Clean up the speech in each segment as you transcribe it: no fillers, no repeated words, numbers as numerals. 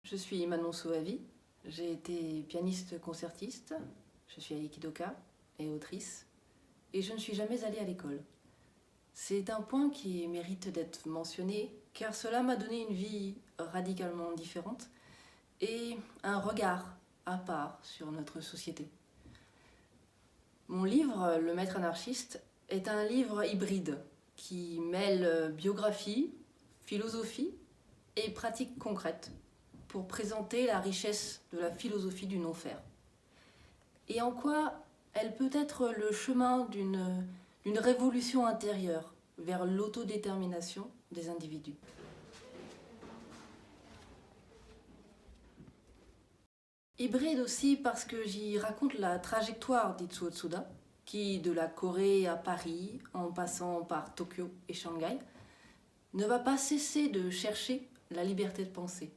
Je suis Manon Soavi, j'ai été pianiste concertiste, je suis aikidoka et autrice, et je ne suis jamais allée à l'école. C'est un point qui mérite d'être mentionné, car cela m'a donné une vie radicalement différente et un regard à part sur notre société. Mon livre, Le Maître anarchiste, est un livre hybride qui mêle biographie, philosophie et pratiques concrètes pour présenter la richesse de la philosophie du non-faire. Et en quoi elle peut être le chemin d'une révolution intérieure vers l'autodétermination des individus. Hybride aussi parce que j'y raconte la trajectoire d'Itsuo Tsuda, qui, de la Corée à Paris, en passant par Tokyo et Shanghai, ne va pas cesser de chercher la liberté de penser.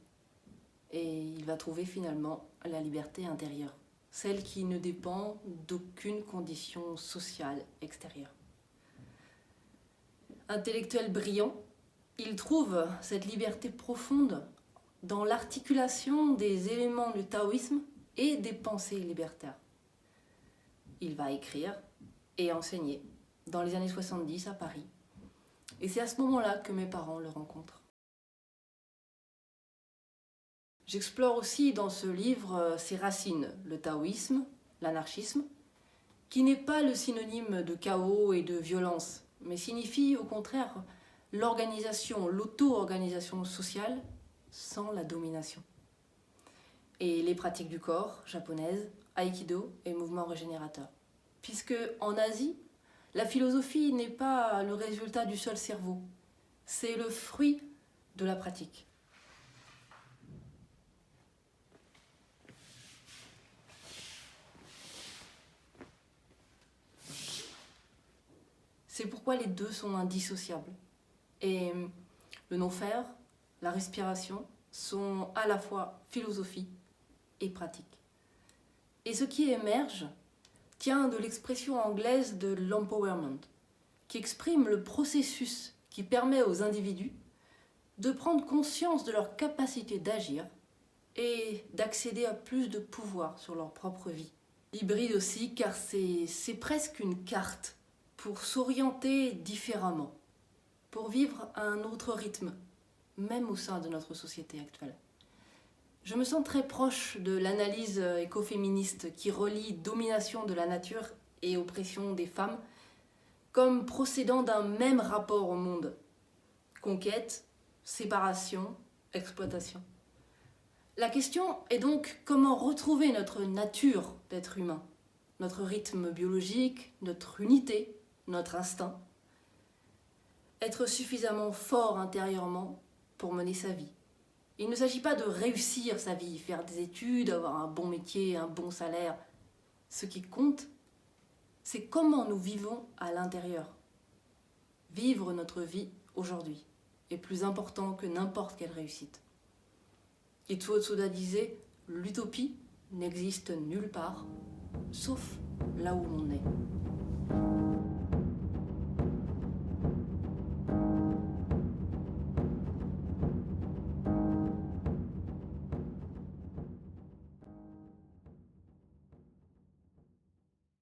Et il va trouver finalement la liberté intérieure, celle qui ne dépend d'aucune condition sociale extérieure. Intellectuel brillant, il trouve cette liberté profonde dans l'articulation des éléments du taoïsme et des pensées libertaires. Il va écrire et enseigner dans les années 70 à Paris. Et c'est à ce moment-là que mes parents le rencontrent. J'explore aussi dans ce livre ses racines, le taoïsme, l'anarchisme, qui n'est pas le synonyme de chaos et de violence, mais signifie au contraire l'organisation, l'auto-organisation sociale sans la domination. Et les pratiques du corps japonaises, aïkido et mouvements régénérateurs. Puisque en Asie, la philosophie n'est pas le résultat du seul cerveau, c'est le fruit de la pratique. C'est pourquoi les deux sont indissociables. Et le non-faire, la respiration, sont à la fois philosophie et pratique. Et ce qui émerge tient de l'expression anglaise de l'empowerment, qui exprime le processus qui permet aux individus de prendre conscience de leur capacité d'agir et d'accéder à plus de pouvoir sur leur propre vie. Hybride aussi, car c'est presque une carte pour s'orienter différemment, pour vivre à un autre rythme, même au sein de notre société actuelle. Je me sens très proche de l'analyse écoféministe qui relie domination de la nature et oppression des femmes comme procédant d'un même rapport au monde. Conquête, séparation, exploitation. La question est donc comment retrouver notre nature d'être humain, notre rythme biologique, notre unité, notre instinct. Être suffisamment fort intérieurement pour mener sa vie. Il ne s'agit pas de réussir sa vie, faire des études, avoir un bon métier, un bon salaire. Ce qui compte, c'est comment nous vivons à l'intérieur. Vivre notre vie aujourd'hui est plus important que n'importe quelle réussite. Itsuo Tsuda disait « L'utopie n'existe nulle part, sauf là où l'on est ».